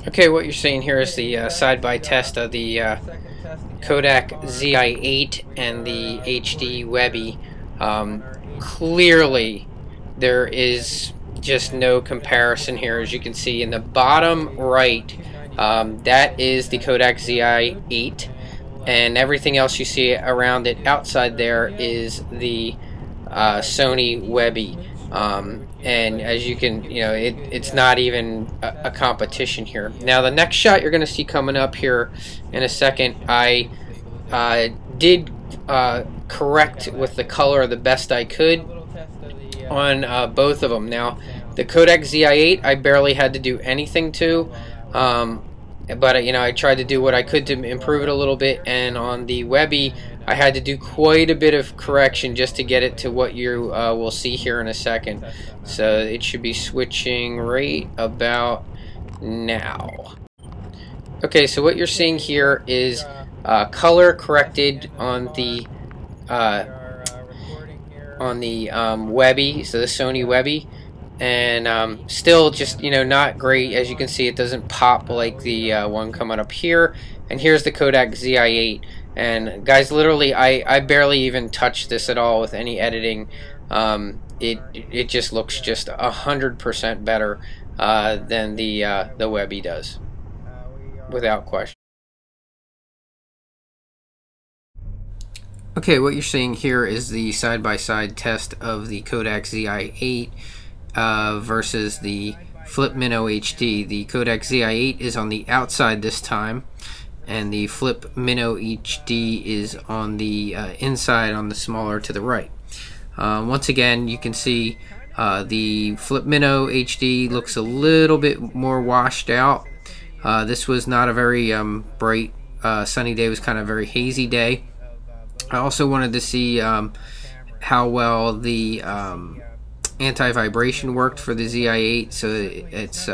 Okay, what you're seeing here is the side-by test of the Kodak ZI8 and the HD Webbie. Clearly, there is just no comparison here. As you can see in the bottom right, that is the Kodak ZI8, and everything else you see around it outside there is the Sonny Webbie. And as you can, it's not even a competition here. Now the next shot you're going to see coming up here in a second, I did correct with the color the best I could on both of them. Now the Kodak ZI8 I barely had to do anything to, but I tried to do what I could to improve it a little bit, and on the Webbie I had to do quite a bit of correction just to get it to what you will see here in a second. So it should be switching right about now. Okay, so what you're seeing here is color corrected on the Webbie, so the Sonny Webbie, and still just not great. As you can see, it doesn't pop like the one coming up here. And here's the Kodak ZI8. And guys, literally I barely even touched this at all with any editing. It just looks just 100% better than the Webbie does, without question. Okay, what you're seeing here is the side-by-side test of the Kodak ZI8 versus the Flip Minnow HD. The Kodak ZI8 is on the outside this time, and the Flip Minnow HD is on the inside, on the smaller to the right. Once again, you can see the Flip Minnow HD looks a little bit more washed out. This was not a very bright sunny day. It was kind of a very hazy day. I also wanted to see how well the anti-vibration worked for the ZI8. So it's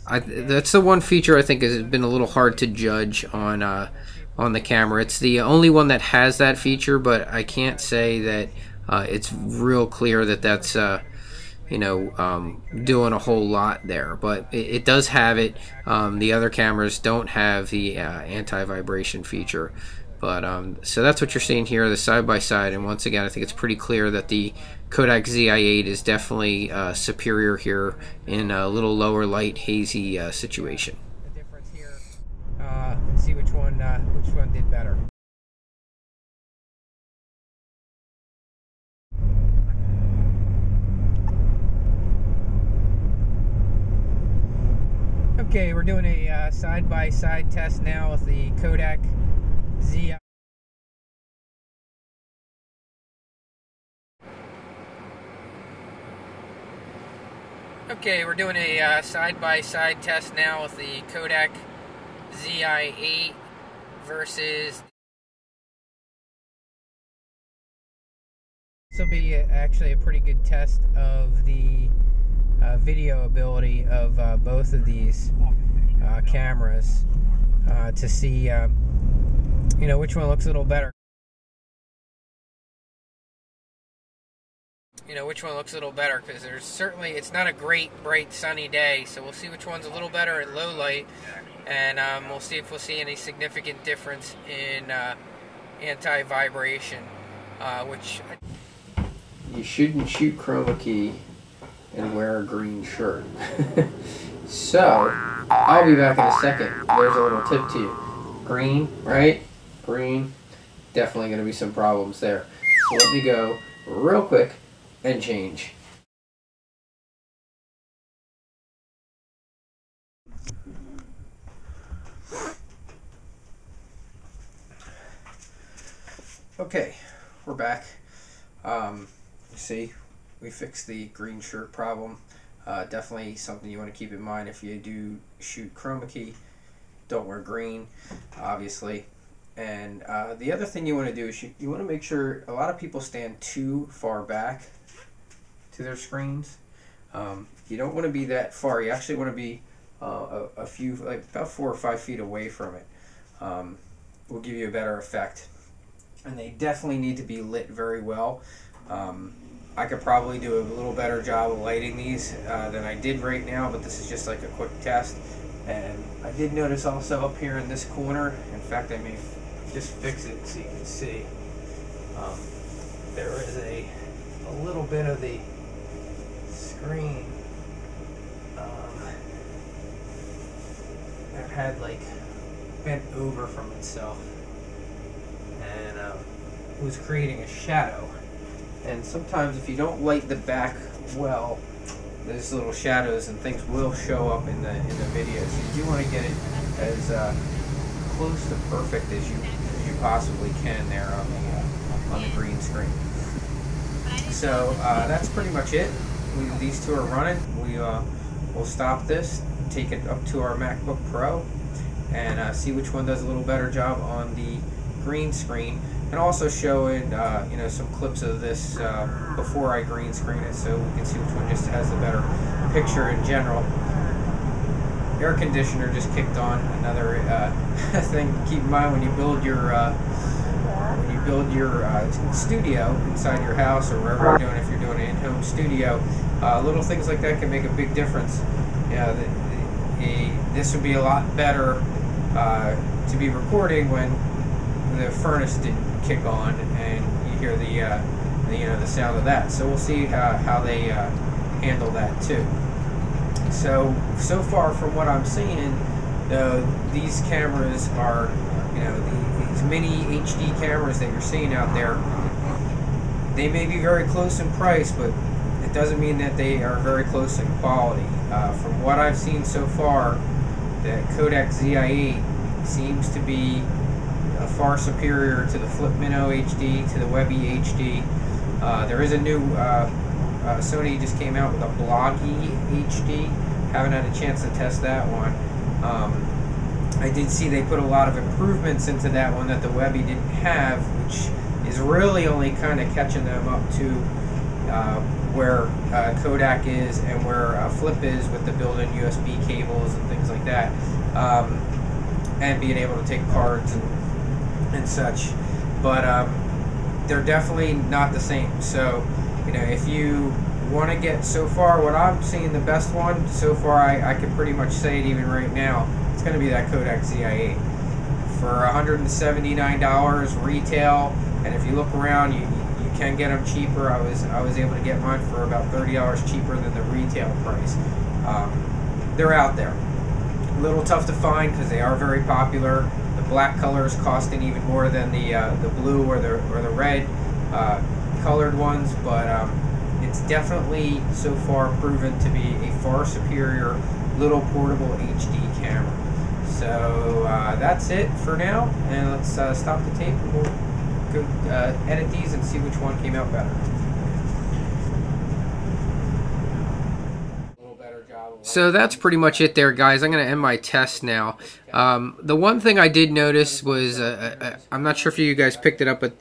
that's the one feature I think has been a little hard to judge on the camera. It's the only one that has that feature, but I can't say that it's real clear that that's doing a whole lot there. But it does have it. The other cameras don't have the anti-vibration feature. But so that's what you're seeing here, the side-by-side, and once again I think it's pretty clear that the Kodak ZI8 is definitely superior here in a little lower light, hazy situation. The difference here, and see which one did better. Okay, we're doing a side-by-side test now with the Kodak ZI8. Okay, we're doing a side-by-side test now with the Kodak ZI8 versus... This will be actually a pretty good test of the video ability of both of these cameras to see which one looks a little better. Which one looks a little better, because it's not a great bright sunny day, so we'll see which one's a little better at low light, and we'll see if we'll see any significant difference in anti-vibration, which you shouldn't shoot chroma key and wear a green shirt. So I'll be back in a second. There's a little tip to you. Green, right? Green, definitely going to be some problems there. So let me go real quick and change. Okay, we're back. You see, we fixed the green shirt problem. Definitely something you want to keep in mind if you do shoot chroma key. Don't wear green, obviously. And the other thing you want to do is you want to make sure, a lot of people stand too far back to their screens. You don't want to be that far. You actually want to be a few, like about 4 or 5 feet away from it. Will give you a better effect. And they definitely need to be lit very well. I could probably do a little better job of lighting these than I did right now, but this is just like a quick test. And I did notice also up here in this corner, in fact I may just fix it so you can see, there is a little bit of the screen that had like bent over from itself and was creating a shadow. And sometimes if you don't light the back well, those little shadows and things will show up in the video. So you do want to get it as close to perfect as you possibly can there on the green screen. So that's pretty much it. These two are running. We'll stop this, take it up to our MacBook Pro, and see which one does a little better job on the green screen, and also show it, you know, some clips of this before I green screen it, so we can see which one just has the better picture in general. Air conditioner just kicked on. Another thing to keep in mind when you build your studio inside your house or wherever you're doing. If you're doing an in-home studio, little things like that can make a big difference. You know, this would be a lot better to be recording when the furnace didn't kick on and you hear the sound of that. So we'll see how they handle that too. So far from what I'm seeing, these cameras are, you know, these mini HD cameras that you're seeing out there, they may be very close in price, but it doesn't mean that they are very close in quality. From what I've seen so far, the Kodak ZI8 seems to be far superior to the Flip Minnow HD, to the Webbie HD. There is a new Sony just came out with a Bloggy HD. Haven't had a chance to test that one. I did see they put a lot of improvements into that one that the Webbie didn't have, which is really only kind of catching them up to where Kodak is and where Flip is with the built-in USB cables and things like that, and being able to take cards and such. But they're definitely not the same. So, you know, if you want to get, so far what I'm seeing the best one so far, I can pretty much say it even right now, it's going to be that Kodak ZI8 for $179 retail. And if you look around, you can get them cheaper. I was able to get mine for about $30 cheaper than the retail price. They're out there. A little tough to find because they are very popular. The black color is costing even more than the blue or the red colored ones, but it's definitely so far proven to be a far superior little portable HD camera. So that's it for now, and let's stop the tape and we'll go edit these and see which one came out better. So that's pretty much it there, guys. I'm going to end my test now. The one thing I did notice was, I'm not sure if you guys picked it up, but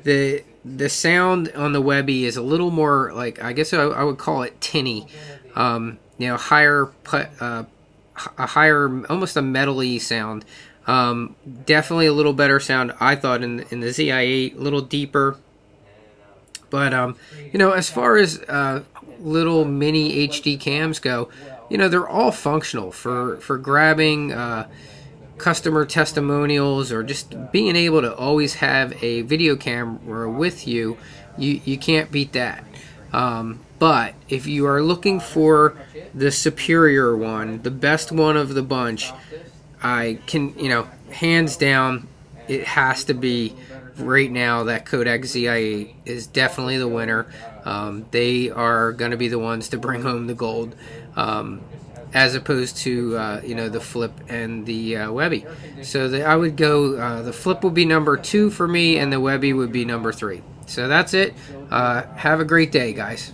the sound on the Webbie is a little more, like, I guess I would call it tinny. You know, higher, almost a metal-y sound. Definitely a little better sound, I thought, in the ZI8, a little deeper. But, you know, as far as little mini HD cams go, you know, they're all functional for grabbing customer testimonials or just being able to always have a video camera with you. You can't beat that. But if you are looking for the superior one, the best one of the bunch, I can, you know, hands down, it has to be right now that Kodak ZI8 is definitely the winner. They are going to be the ones to bring home the gold, as opposed to you know, the Flip and the Webbie. So I would go, the Flip would be number 2 for me, and the Webbie would be number 3. So that's it. Have a great day, guys.